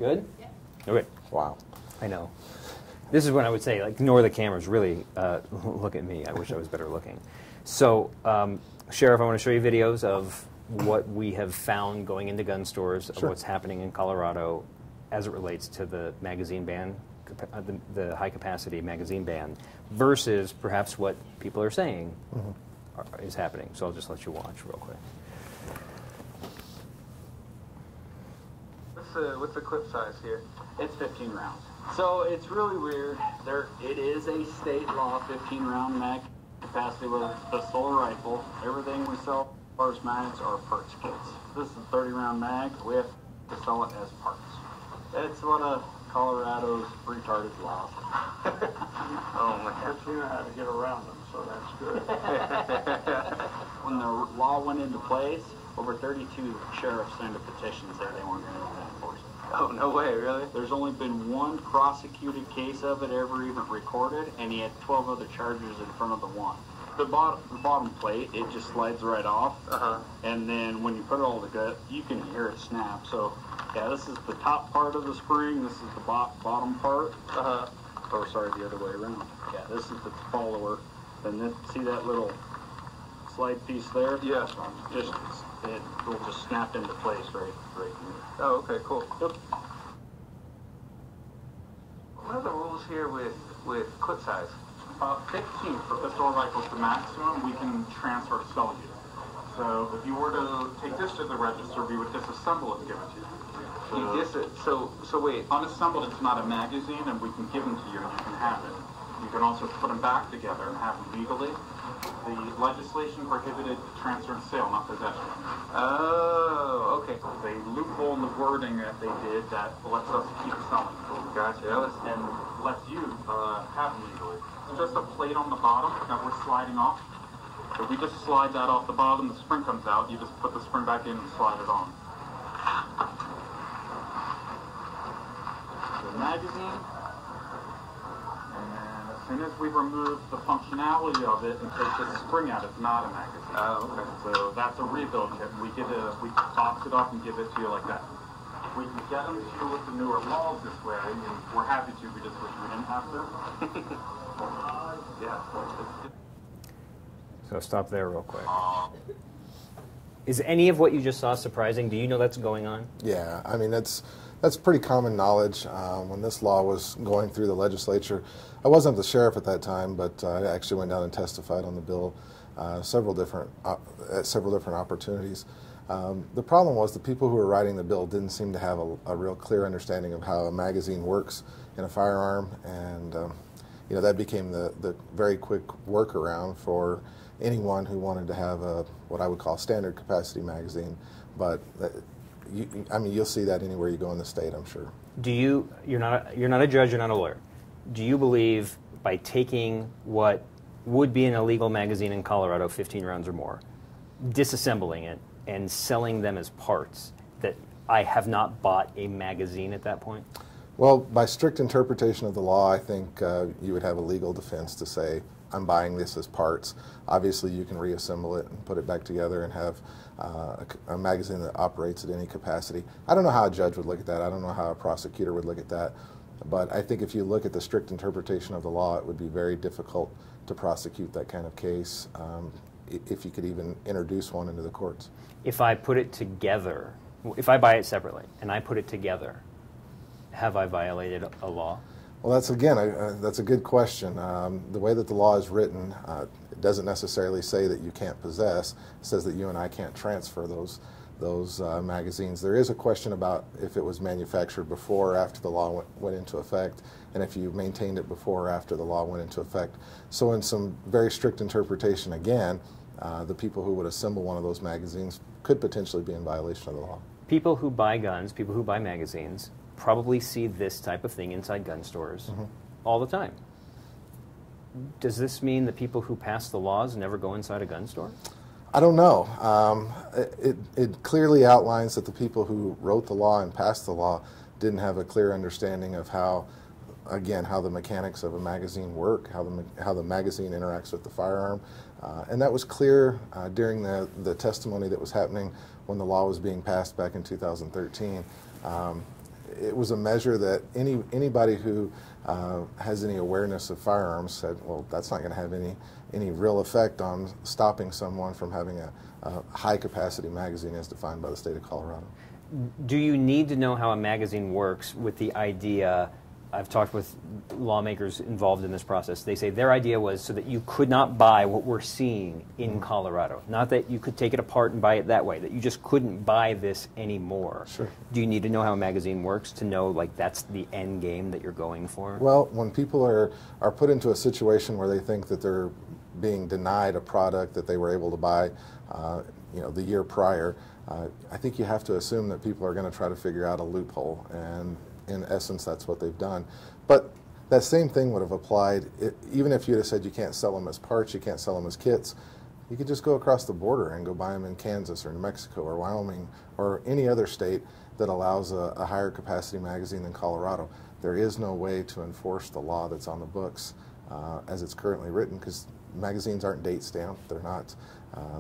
Good? Yeah. Okay. Wow. I know. This is when I would say, like, ignore the cameras. Really look at me. I wish I was better looking. So, Sheriff, I want to show you videos of what we have found going into gun stores, of what's happening in Colorado as it relates to the magazine ban, the high-capacity magazine ban, versus perhaps what people are saying is happening. So I'll just let you watch real quick. What's the clip size here? It's 15 rounds. So it's really weird. It is a state law 15 round mag capacity with a pistol or rifle. Everything we sell as far as mags are parts kits. This is a 30 round mag. We have to sell it as parts. It's one of Colorado's retarded laws. Oh my God. But you know how to get around them, so that's good. When the law went into place, over 32 sheriffs signed a petition saying they weren't going to enforce it. Oh, no way, really? There's only been one prosecuted case of it ever even recorded, and he had 12 other charges in front of the one. The bottom plate, it just slides right off, and then when you put it all together, you can hear it snap. So, yeah, this is the top part of the spring, this is the bottom part. Or, sorry, the other way around. Yeah, this is the follower. And then, see that little slide piece there? Yeah. It will just snap into place right here. Oh, okay, cool. Yep. What are the rules here with clip size? 15 for pistol rifles the maximum we can transfer to sell you. So if you were to take this to the register, we would disassemble it and give it to you. So wait. Unassembled, it's not a magazine, and we can give them to you and you can have it. You can also put them back together and have them legally. The legislation prohibited transfer and sale, not possession. Oh, okay. They loophole in the wording that they did that lets us keep selling. Gotcha. And lets you have them legally. It's just a plate on the bottom that we're sliding off. So we just slide that off the bottom, the spring comes out, you just put the spring back in and slide it on. The magazine. And as soon as we remove the functionality of it and take the spring out, it's not a magazine. Oh, okay. So that's a rebuild kit. We box it up and give it to you like that. We can get them to you with the newer laws this way, and we're happy to. We just wish we didn't have to. Yeah. So stop there real quick. Is any of what you just saw surprising? Do you know that's going on? Yeah, I mean, that's pretty common knowledge. When this law was going through the legislature, I wasn't the sheriff at that time, but I actually went down and testified on the bill at several different opportunities. The problem was the people who were writing the bill didn't seem to have a real clear understanding of how a magazine works in a firearm, and you know, that became the very quick workaround for anyone who wanted to have what I would call standard capacity magazine. But I mean, you'll see that anywhere you go in the state, I'm sure. You're not a judge, you're not a lawyer. Do you believe by taking what would be an illegal magazine in Colorado, 15 rounds or more, disassembling it and selling them as parts, that I have not bought a magazine at that point? Well, by strict interpretation of the law, I think you would have a legal defense to say, I'm buying this as parts. Obviously, you can reassemble it and put it back together and have a magazine that operates at any capacity. I don't know how a judge would look at that. I don't know how a prosecutor would look at that. But I think if you look at the strict interpretation of the law, it would be very difficult to prosecute that kind of case if you could even introduce one into the courts. If I put it together, if I buy it separately and I put it together, have I violated a law? Well, that's a good question. The way that the law is written, it doesn't necessarily say that you can't possess. It says that you and I can't transfer those magazines. There is a question about if it was manufactured before or after the law went into effect, and if you maintained it before or after the law went into effect. So in some very strict interpretation, again, the people who would assemble one of those magazines could potentially be in violation of the law. People who buy guns, people who buy magazines, probably see this type of thing inside gun stores all the time. Does this mean that people who pass the laws never go inside a gun store? I don't know. It clearly outlines that the people who wrote the law and passed the law didn't have a clear understanding of how the mechanics of a magazine work, how the magazine interacts with the firearm. And that was clear during the testimony that was happening when the law was being passed back in 2013. it was a measure that anybody who has any awareness of firearms said, well, that's not going to have any real effect on stopping someone from having a high-capacity magazine as defined by the state of Colorado. Do you need to know how a magazine works with the idea? I've talked with lawmakers involved in this process. They say their idea was so that you could not buy what we're seeing in Colorado. Not that you could take it apart and buy it that way, that you just couldn't buy this anymore. Sure. Do you need to know how a magazine works to know, like, that's the end game that you're going for? Well, when people are put into a situation where they think that they're being denied a product that they were able to buy the year prior, I think you have to assume that people are going to try to figure out a loophole, and in essence, that's what they've done. But that same thing would have applied, even if you'd have said you can't sell them as parts, you can't sell them as kits, you could just go across the border and go buy them in Kansas or New Mexico or Wyoming or any other state that allows a higher capacity magazine than Colorado. There is no way to enforce the law that's on the books as it's currently written, because magazines aren't date stamped. They're not.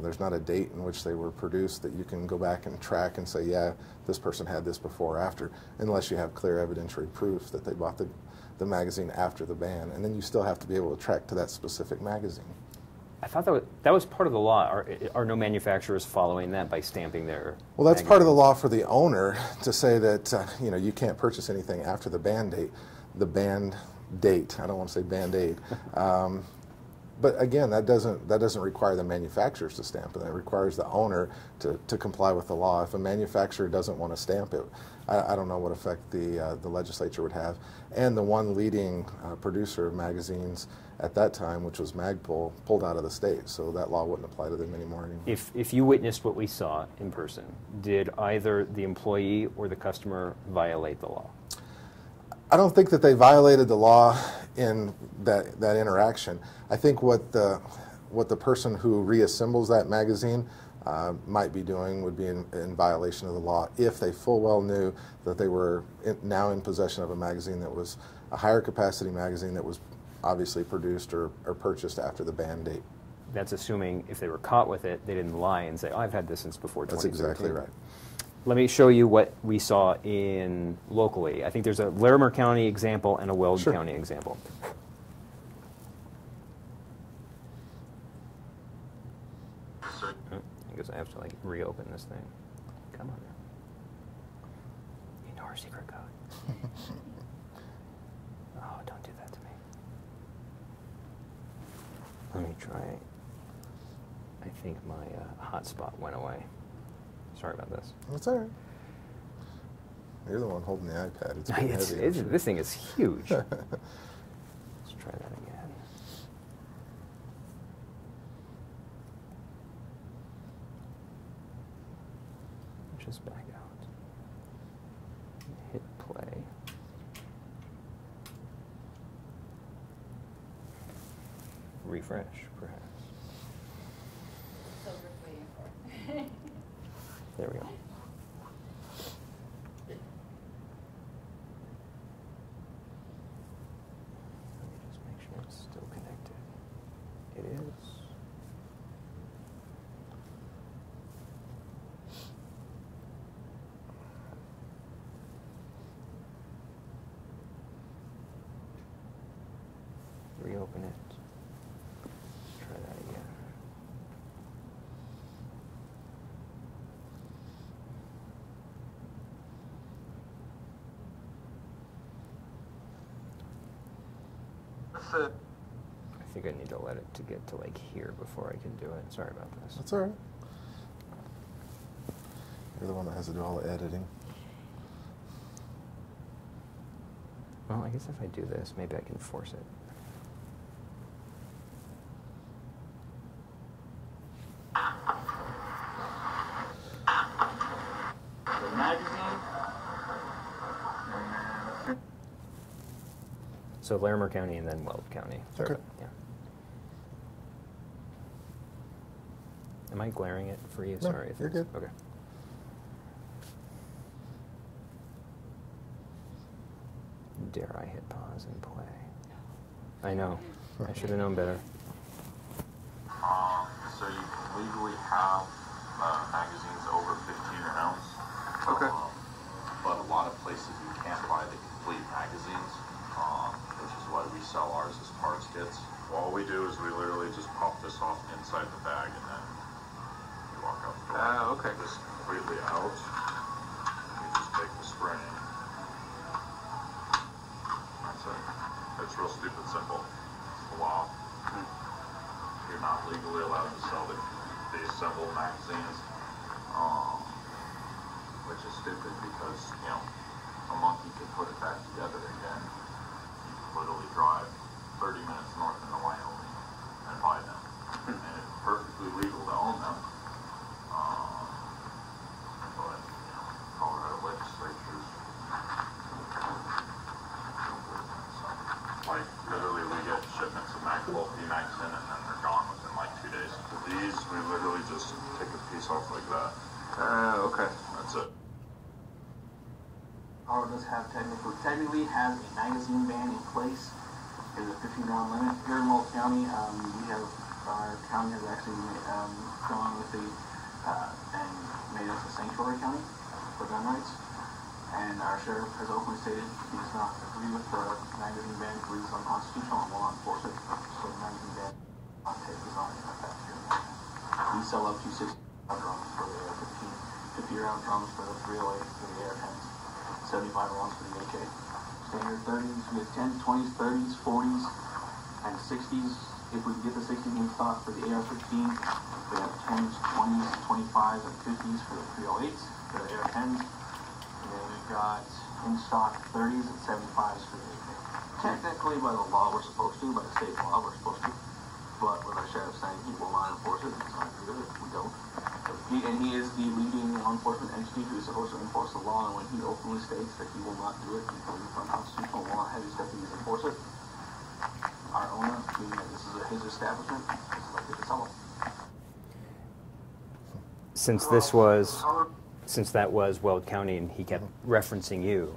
There's not a date in which they were produced that you can go back and track and say, yeah, this person had this before or after, unless you have clear evidentiary proof that they bought the magazine after the ban. And then you still have to be able to track to that specific magazine. I thought that was part of the law. Are no manufacturers following that by stamping their Well, that's magazines? part of the law for the owner to say that you can't purchase anything after the ban date. The ban date. I don't want to say Band-Aid. But again, that doesn't require the manufacturers to stamp it. It requires the owner to comply with the law. If a manufacturer doesn't want to stamp it, I don't know what effect the legislature would have. And the one leading producer of magazines at that time, which was Magpul, pulled out of the state, so that law wouldn't apply to them anymore. If you witnessed what we saw in person, did either the employee or the customer violate the law? I don't think that they violated the law in that interaction. I think what the person who reassembles that magazine might be doing would be in violation of the law if they full well knew that they were now in possession of a magazine that was a higher capacity magazine that was obviously produced or purchased after the ban date. That's assuming if they were caught with it, they didn't lie and say, oh, I've had this since before 2013. That's exactly right. Let me show you what we saw locally. I think there's a Larimer County example and a Weld Sure. County example. I guess I have to reopen this thing. Come on now. You know our secret code. Oh, don't do that to me. Let me try. I think my hotspot went away. Sorry about this. That's all right. You're the one holding the iPad. It's pretty heavy. This thing is huge. Let's try that again. Just back out. Hit play. Refresh, perhaps. So we're waiting for. There we go. Let me just make sure it's still connected. It is. Reopen it. Try that again. I think I need to let it to get to here before I can do it. Sorry about this. That's all right. You're the one that has to do all the editing. Well, I guess if I do this, maybe I can force it. The magazine. So Larimer County and then Weld County. Sorry Okay. about- yeah. Am I glaring it for you? No, Sorry. you're good. Okay. Dare I hit pause and play? I know. I should have known better. So you can legally have magazines over 15 rounds. Okay. But lot of places you can't buy the complete magazines, which is why we sell ours as parts kits. All we do is we literally just pop this off inside the bag and then you walk out the door. Okay. This completely out. You just take the spring. That's it. It's real stupid simple. It's the law. You're not legally allowed to sell the assembled magazines, which is stupid because, you know, a monkey could put it back together again. You could literally drive 30 minutes north into Wyoming and buy them. And it's perfectly legal to own them. But, you know, Colorado legislatures, like, literally we get shipments of bulk P-Max in and then they're gone within like 2 days. These, we literally just take a piece off like that. Okay. That's it. Power does have technically has a magazine ban in place. There's a 15-round limit here in Weld County. Our county has actually gone with and made us a sanctuary county for gun rights. And our sheriff has openly stated he does not agree with the magazine ban, believes it's unconstitutional, and will not enforce it. So the magazine ban is not in effect here. We sell up to 60 drums for the 50-round drums for the 308 for the AR-10s, 75 rounds for the AK. Standard 30s, we have 10s, 20s, 30s, 40s, and 60s. If we can get the 60s in stock for the AR-15, we have 10s, 20s, 25s, and 50s for the 308s, for the AR-10s. And then we've got in stock 30s and 75s for the AK. Technically, by the law, we're supposed to. By the state law, we're supposed to. But with our sheriff saying he will not enforce it, it's not good. We don't. And he is the leading law enforcement entity who is supposed to enforce the law. And when he openly states that he will not do it, he believes it's unconstitutional law, heavy deputies enforce it. Our owner, being that this is his establishment, is elected to sell it. Since that was Weld County and he kept referencing you,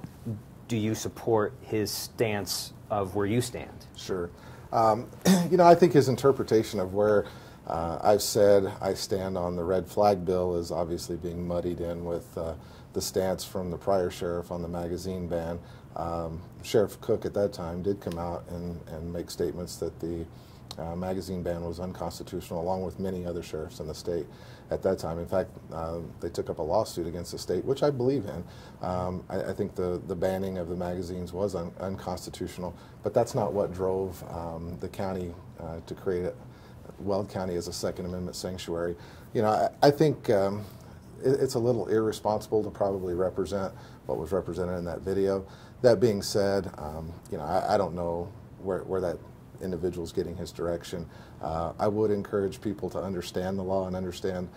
do you support his stance of where you stand? Sure. You know, I think his interpretation of where I've said I stand on the red flag bill is obviously being muddied in with the stance from the prior sheriff on the magazine ban. Sheriff Cook at that time did come out and make statements that the magazine ban was unconstitutional, along with many other sheriffs in the state at that time. In fact, they took up a lawsuit against the state, which I believe in. I think the banning of the magazines was unconstitutional, but that's not what drove the county to create Weld County as a Second Amendment sanctuary. You know, I think it's a little irresponsible to probably represent what was represented in that video. That being said, you know, I don't know where that individual's getting his direction. I would encourage people to understand the law and understand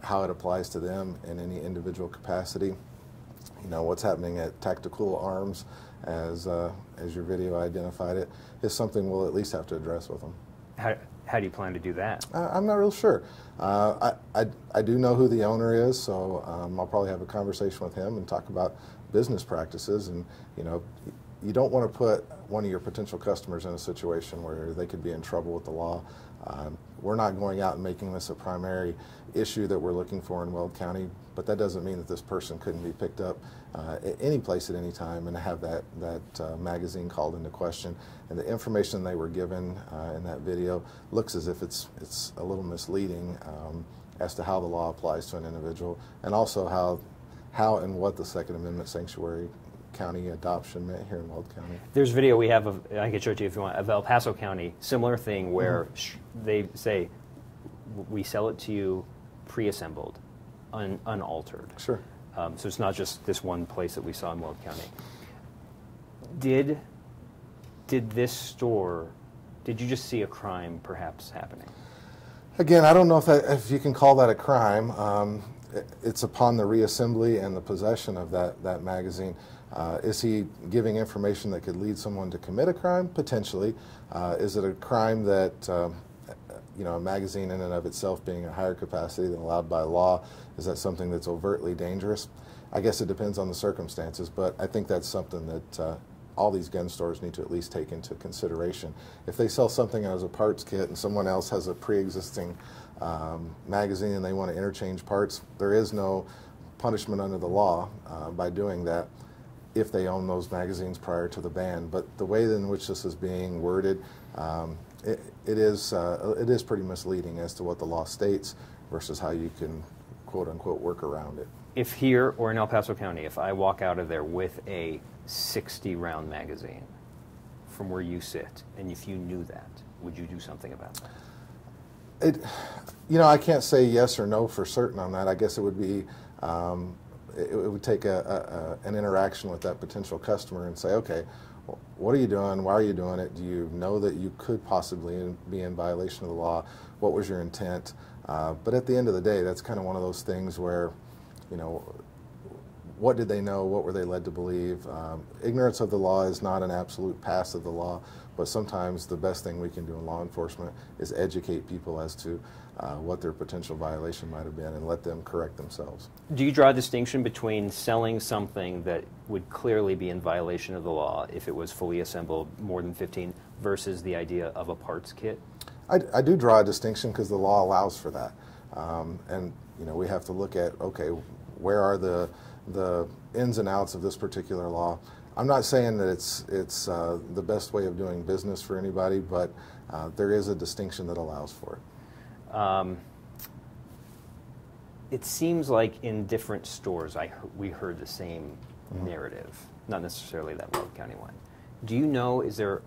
how it applies to them in any individual capacity. You know, what's happening at Tactical Arms, as your video identified it, is something we'll at least have to address with them. How do you plan to do that? I'm not real sure. I do know who the owner is, so I'll probably have a conversation with him and talk about business practices. And, you know, you don't want to put one of your potential customers in a situation where they could be in trouble with the law. We're not going out and making this a primary issue that we're looking for in Weld County, but that doesn't mean that this person couldn't be picked up at any place at any time and have that magazine called into question. And the information they were given in that video looks as if it's a little misleading as to how the law applies to an individual, and also how and what the Second Amendment sanctuary county adoption meant here in Weld County. There's video we have of, I can show it to you if you want, of El Paso County, similar thing where they say, we sell it to you pre-assembled, unaltered. Sure. So it's not just this one place that we saw in Weld County. Did this store, did you just see a crime perhaps happening? Again, I don't know if you can call that a crime. It's upon the reassembly and the possession of that magazine. Is he giving information that could lead someone to commit a crime? Potentially. Is it a crime that, you know, a magazine in and of itself being a higher capacity than allowed by law, is that something that's overtly dangerous? I guess it depends on the circumstances, but I think that's something that all these gun stores need to at least take into consideration. If they sell something as a parts kit and someone else has a pre-existing magazine and they want to interchange parts, there is no punishment under the law by doing that if they own those magazines prior to the ban. But the way in which this is being worded, it is pretty misleading as to what the law states versus how you can, quote unquote, work around it. If here or in El Paso County, if I walk out of there with a 60-round magazine from where you sit, and if you knew that, would you do something about that? You know, I can't say yes or no for certain on that. I guess it would be, it would take an interaction with that potential customer and say, okay, what are you doing? Why are you doing it? Do you know that you could possibly be in violation of the law? What was your intent? But at the end of the day, that's kind of one of those things where, you know, what did they know? What were they led to believe? Ignorance of the law is not an absolute pass of the law, but sometimes the best thing we can do in law enforcement is educate people as to what their potential violation might have been and let them correct themselves. Do you draw a distinction between selling something that would clearly be in violation of the law if it was fully assembled, more than 15, versus the idea of a parts kit? I do draw a distinction because the law allows for that. And, you know, we have to look at, okay, where are the ins and outs of this particular law? I'm not saying that it's the best way of doing business for anybody, but there is a distinction that allows for it. It seems like in different stores we heard the same narrative, not necessarily that Weld County one. Do you know, is there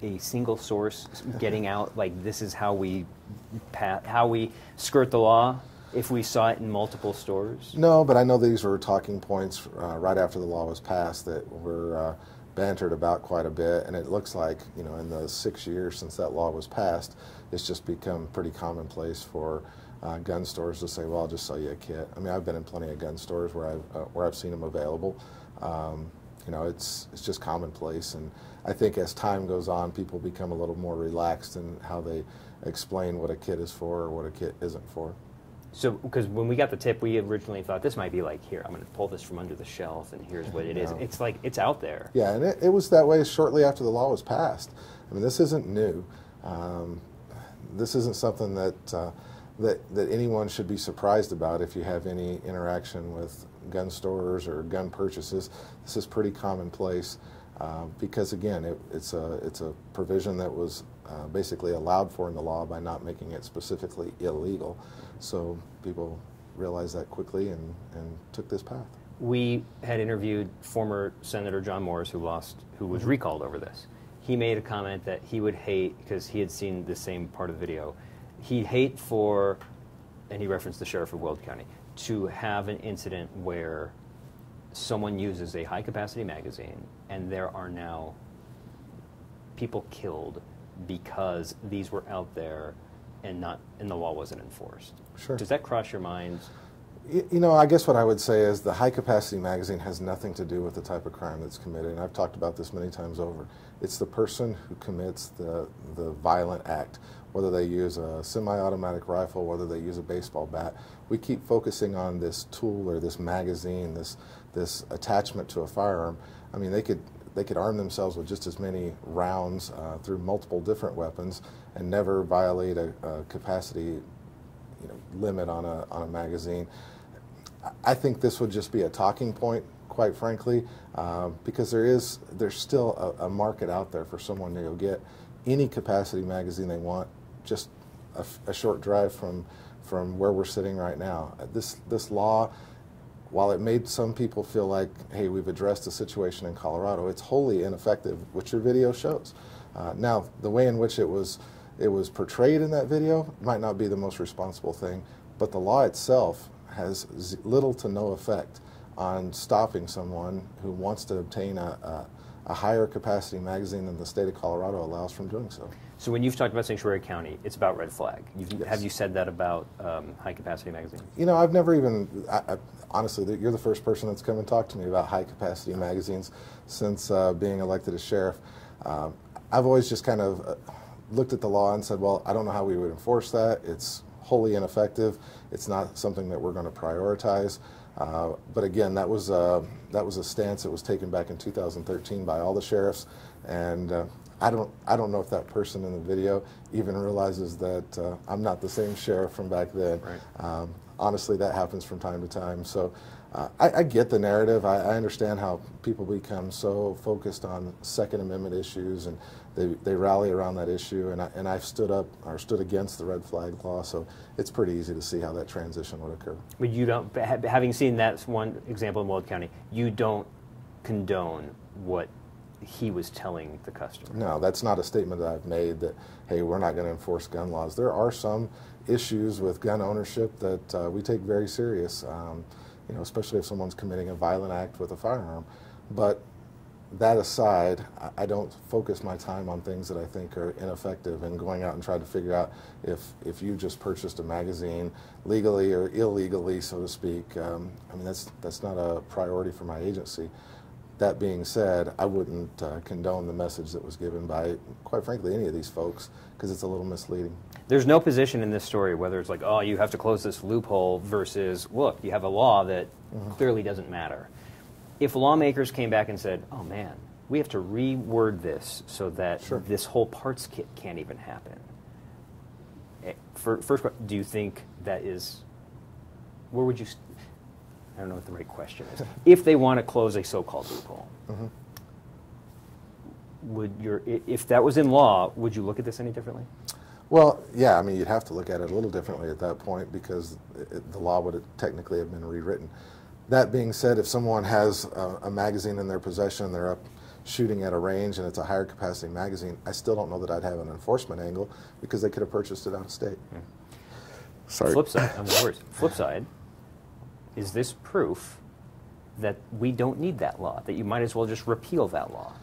a single source getting out, like this is how we skirt the law if we saw it in multiple stores? No, but I know these were talking points right after the law was passed that were bantered about quite a bit, and it looks like, you know, in the 6 years since that law was passed, it's just become pretty commonplace for gun stores to say, well, I'll just sell you a kit. I mean, I've been in plenty of gun stores where I've seen them available. You know, it's just commonplace, and I think as time goes on, people become a little more relaxed in how they explain what a kit is for or what a kit isn't for. So, because when we got the tip, we originally thought this might be like, here, I'm going to pull this from under the shelf, and here's what it is. It's like, it's out there. Yeah, and it was that way shortly after the law was passed. I mean, this isn't new. This isn't something that anyone should be surprised about if you have any interaction with gun stores or gun purchases. This is pretty commonplace because, again, it's a provision that was basically allowed for in the law by not making it specifically illegal. So people realized that quickly and took this path. We had interviewed former Senator John Morris, who was recalled over this. He made a comment that he would hate, because he had seen the same part of the video, he'd hate for, and he referenced the sheriff of Weld County, to have an incident where someone uses a high-capacity magazine and there are now people killed because these were out there and the law wasn't enforced. Sure. Does that cross your mind? You know, I guess what I would say is the high-capacity magazine has nothing to do with the type of crime that's committed, and I've talked about this many times over. It's the person who commits the violent act, whether they use a semi-automatic rifle, whether they use a baseball bat. We keep focusing on this tool or this magazine, this attachment to a firearm. I mean, they could arm themselves with just as many rounds through multiple different weapons and never violate a capacity, limit on a magazine. I think this would just be a talking point, quite frankly, because there's still a market out there for someone to go get any capacity magazine they want, just a short drive from where we're sitting right now. This law, while it made some people feel like, hey, we've addressed the situation in Colorado, it's wholly ineffective, which your video shows. Now, the way in which it was portrayed in that video might not be the most responsible thing, but the law itself has little to no effect on stopping someone who wants to obtain a higher capacity magazine than the state of Colorado allows from doing so. So when you've talked about Sanctuary County, it's about red flag. Yes. Have you said that about high capacity magazine? I've never even, honestly, you're the first person that's come and talked to me about high capacity magazines since being elected as sheriff. I've always just kind of looked at the law and said, well, I don't know how we would enforce that. It's wholly ineffective. It's not something that we're going to prioritize. But again, that was a stance that was taken back in 2013 by all the sheriffs, and I don't know if that person in the video even realizes that I'm not the same sheriff from back then. Right. Honestly, that happens from time to time. So I get the narrative. I understand how people become so focused on Second Amendment issues, and they rally around that issue. And I've stood up or stood against the red flag law, so it's pretty easy to see how that transition would occur. But you don't, having seen that one example in Weld County, you don't condone what he was telling the customer. No, that's not a statement that I've made that, hey, we're not going to enforce gun laws. There are some issues with gun ownership that we take very serious. You know, especially if someone's committing a violent act with a firearm. But that aside, I don't focus my time on things that I think are ineffective and going out and try to figure out if you just purchased a magazine legally or illegally, so to speak. I mean, that's not a priority for my agency. That being said, I wouldn't condone the message that was given by, quite frankly, any of these folks, because it's a little misleading. There's no position in this story, whether it's like, oh, you have to close this loophole versus, look, you have a law that clearly doesn't matter. If lawmakers came back and said, oh, man, we have to reword this so that this whole parts kit can't even happen. First, do you think that is, where would you, I don't know what the right question is. If they want to close a so-called loophole, if that was in law, would you look at this any differently? Well, yeah, I mean, you'd have to look at it a little differently at that point because the law would technically have been rewritten. That being said, if someone has a magazine in their possession, they're up shooting at a range and it's a higher capacity magazine, I still don't know that I'd have an enforcement angle because they could have purchased it out of state. Sorry. Flip side, I'm worse. Flip side, is this proof that we don't need that law, that you might as well just repeal that law?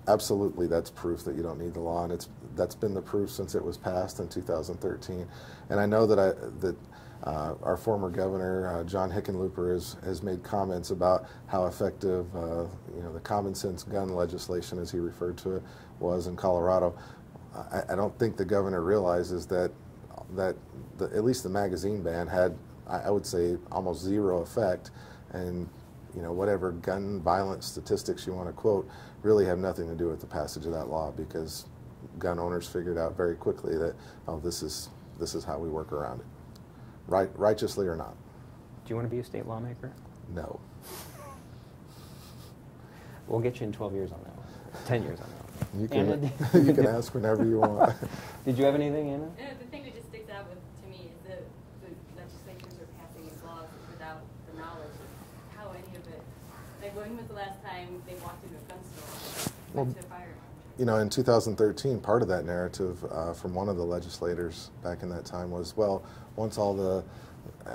Absolutely, that's proof that you don't need the law, and that's been the proof since it was passed in 2013. And I know that our former governor, John Hickenlooper, has made comments about how effective you know, the common sense gun legislation, as he referred to it, was in Colorado. I don't think the governor realizes that at least the magazine ban had, I would say, almost zero effect, and you know, whatever gun violence statistics you want to quote really have nothing to do with the passage of that law, because gun owners figured out very quickly that, oh, this is how we work around it, righteously or not. Do you want to be a state lawmaker? No. We'll get you in 12 years on that one, 10 years on that one. You can, you can ask whenever you want. Did you have anything, Anna? The thing that just sticks out to me is the legislatures are passing these laws without the knowledge of how any of it. Like, when was the last time they walked into a gun store, went to a firearm? You know, in 2013, part of that narrative from one of the legislators back in that time was, well, once all the,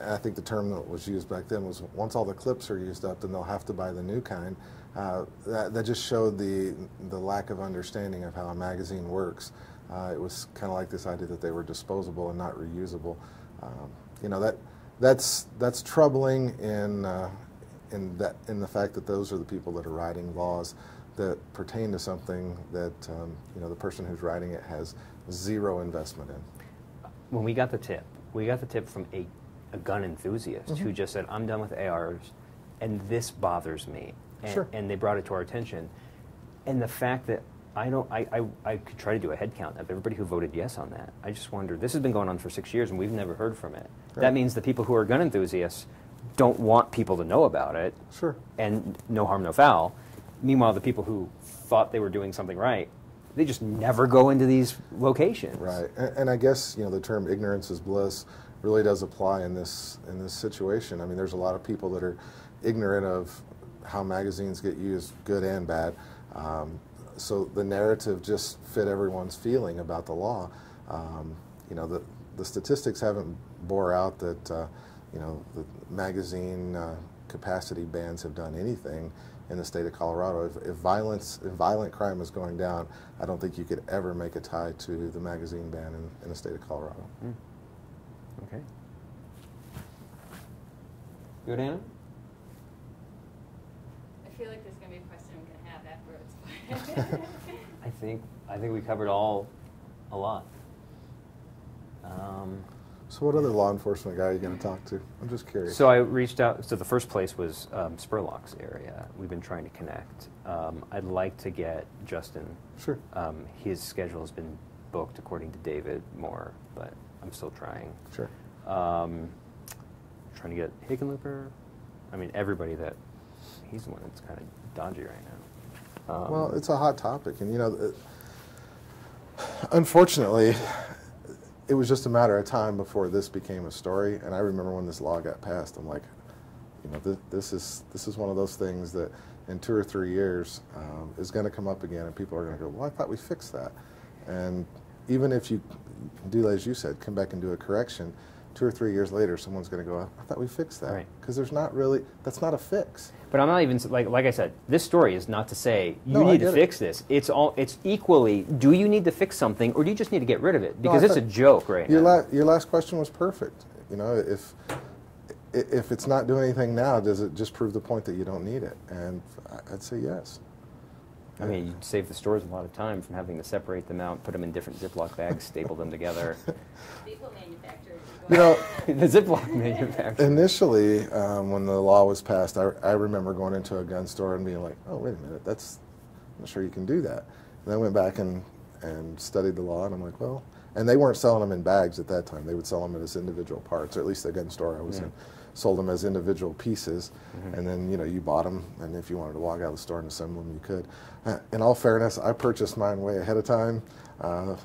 I think the term that was used back then was, once all the clips are used up, then they'll have to buy the new kind. That just showed the lack of understanding of how a magazine works. It was kind of like this idea that they were disposable and not reusable. You know, that's troubling in the fact that those are the people that are writing laws that pertain to something that you know, the person who's writing it has zero investment in. When we got the tip from a gun enthusiast who just said, I'm done with ARs, and this bothers me. And, and they brought it to our attention. And the fact that I could try to do a head count of everybody who voted yes on that. I just wonder, this has been going on for 6 years and we've never heard from it. That means the people who are gun enthusiasts don't want people to know about it. And no harm, no foul. Meanwhile, the people who thought they were doing something right, they just never go into these locations. Right, and I guess, you know, the term ignorance is bliss really does apply in this situation. I mean, there's a lot of people that are ignorant of how magazines get used, good and bad. So the narrative just fit everyone's feeling about the law. You know, the statistics haven't bore out that you know, the magazine capacity bans have done anything in the state of Colorado. If violent crime is going down, I don't think you could ever make a tie to the magazine ban in the state of Colorado. Okay. Good, Anna? I feel like there's going to be a question I'm going to have afterwards. I think we covered a lot. So what other law enforcement guy are you going to talk to? I'm just curious. So I reached out. So the first place was Spurlock's area. We've been trying to connect. I'd like to get Justin. Sure. His schedule has been booked according to David Moore, but I'm still trying. Sure. Trying to get Hickenlooper. I mean, everybody that, he's the one that's kind of dodgy right now. Well, it's a hot topic, and you know, unfortunately, it was just a matter of time before this became a story. And I remember when this law got passed, I'm like, you know, this is one of those things that in 2 or 3 years is going to come up again, and people are going to go, well, I thought we fixed that. And even if you do, as you said, come back and do a correction, 2 or 3 years later, someone's going to go, I thought we fixed that. Because there's not really, that's not a fix. But I'm not even, like I said, this story is not to say you need to fix this. It's equally, do you need to fix something, or do you just need to get rid of it? Because it's a joke right now. Your last question was perfect. You know, if it's not doing anything now, does it just prove the point that you don't need it? And I'd say yes. I mean, you'd save the stores a lot of time from having to separate them out, put them in different Ziploc bags, staple them together. Staple manufacturers. You know, the Ziploc manufacturer. Initially, when the law was passed, I remember going into a gun store and being like, oh, wait a minute, I'm not sure you can do that. And I went back and studied the law, and I'm like, well, and they weren't selling them in bags at that time. They would sell them as individual parts, or at least the gun store I was in sold them as individual pieces, and then, you know, you bought them, and if you wanted to walk out of the store and assemble them, you could. In all fairness, I purchased mine way ahead of time.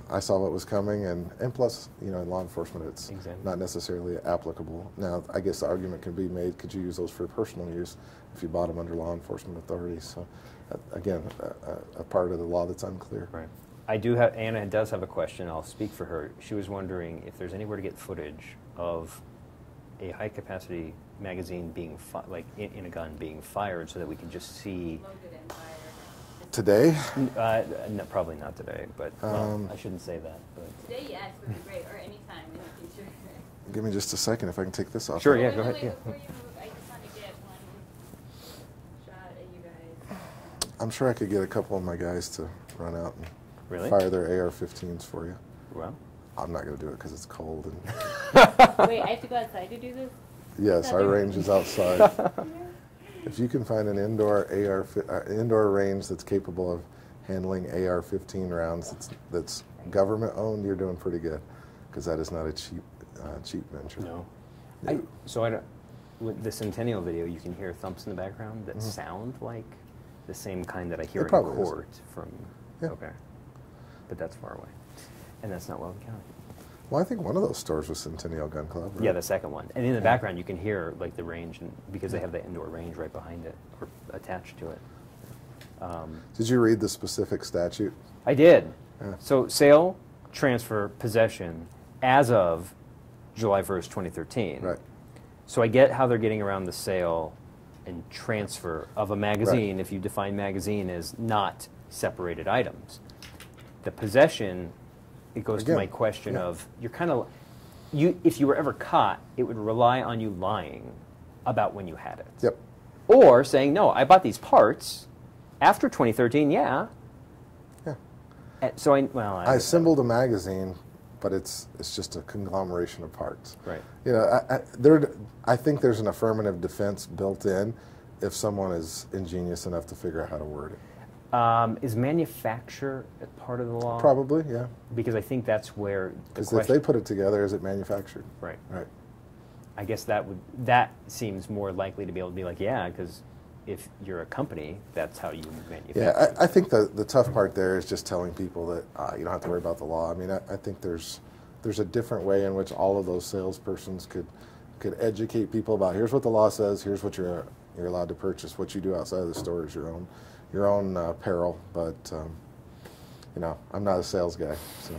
I saw what was coming, and plus, you know, in law enforcement, it's not necessarily applicable. Now, I guess the argument can be made, could you use those for personal use if you bought them under law enforcement authorities? So, again, a part of the law that's unclear. Right. I do have, Anna does have a question. I'll speak for her. She was wondering if there's anywhere to get footage of a high-capacity magazine being, in a gun being fired, so that we can just see. Loaded and fired. Today? No, probably not today, but well, I shouldn't say that. But. Today, yes, would be great, or anytime in the future. Give me just a second if I can take this off. Sure, yeah, go ahead. Yeah. Before you move, I just want to get one shot at you guys. I'm sure I could get a couple of my guys to run out and fire their AR-15s for you. Well, I'm not going to do it because it's cold. And Wait, I have to go outside to do this? yes, our range is outside. If you can find an indoor indoor range that's capable of handling AR-15 rounds, that's government owned, you're doing pretty good, because that is not a cheap venture. No. Yeah. With the Centennial video, you can hear thumps in the background that sound like the same kind that I hear in court from. Yeah. Okay. But that's far away, and that's not Weld County. Well, I think one of those stores was Centennial Gun Club. Right? Yeah, the second one. And in the background, you can hear like the range, and because they have the indoor range right behind it or attached to it. Did you read the specific statute? I did. Yeah. So sale, transfer, possession, as of July 1st, 2013. Right. So I get how they're getting around the sale and transfer of a magazine if you define magazine as not separated items. The possession, it goes to my question of, you're kind of, if you were ever caught, it would rely on you lying about when you had it. Yep. Or saying, no, I bought these parts after 2013, yeah. So I assembled a magazine, but it's just a conglomeration of parts. Right. You know, I think there's an affirmative defense built in if someone is ingenious enough to figure out how to word it. Is manufacture a part of the law? Probably, yeah. Because I think that's where the question. If they put it together, is it manufactured? Right. Right. I guess that seems more likely to be able to be like, yeah, because if you're a company, that's how you manufacture. Yeah, I think the tough part there is just telling people that you don't have to worry about the law. I mean, I think there's a different way in which all of those salespersons could educate people about, here's what the law says, here's what you're allowed to purchase. What you do outside of the store is your own peril. But you know, I'm not a sales guy, so.